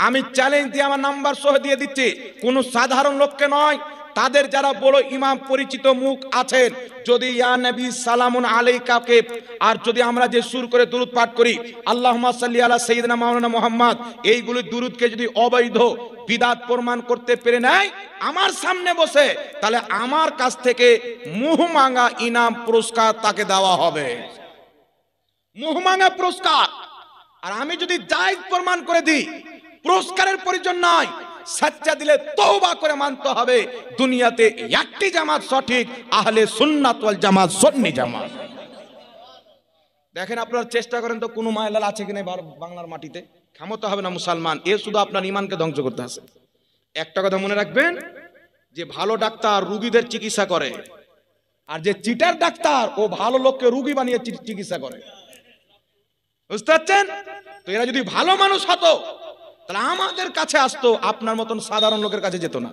আমি চ্যালেঞ্জ দিয়ে আমার নাম্বার সহ দিয়ে দিচ্ছি, কোনো সাধারণ লোককে নয়, তাদের যারা বড় ইমাম পরিচিত মুখ আছেন, যদি ইয়া নবী সালামুন আলাইকাকে, আর যদি আমরা যে সুর করে দুরূদ পাঠ করি আল্লাহুম্মা সাল্লি আলা সাইয়্যিদিনা মাওলানা মুহাম্মদ, এইগুলি দুরূদকে যদি অবৈধ বিদআত প্রমাণ করতে পেরে নেয় আমার সামনে বসে, তাহলে আমার কাছ থেকে মুহমাঙ্গা ইনাম পুরস্কার তাকে দেওয়া হবে, মুহমাঙ্গা পুরস্কার। আর আমি যদি জায়েজ প্রমাণ করে দিই, পুরস্কারের প্রয়োজন নয়, সাচ্চা দিলে তওবা করে মানতে হবে দুনিয়াতে একটি জামাত সঠিক, আহলে সুন্নাত ওয়াল জামাত, সুন্নি জামাত। দেখেন আপনারা চেষ্টা করেন তো কোনো মায়ালাল আছে কিনা বাংলার মাটিতে, ক্ষমতা হবে না মুসলমান, এ শুধু আপনার ঈমানকে ধ্বংস করতে আসে। একটা কথা মনে রাখবেন, যে ভালো ডাক্তার রোগীদের চিকিৎসা করে, আর যে চিটার ডাক্তার ও ভালো লোককে রোগী বানিয়ে চিকিৎসা করে। বুঝতে পারছেন? তো এরা যদি ভালো মানুষ হতো তাহলে আমাদের কাছে আসতো, আপনার মতন সাধারণ লোকের কাছে যেত না।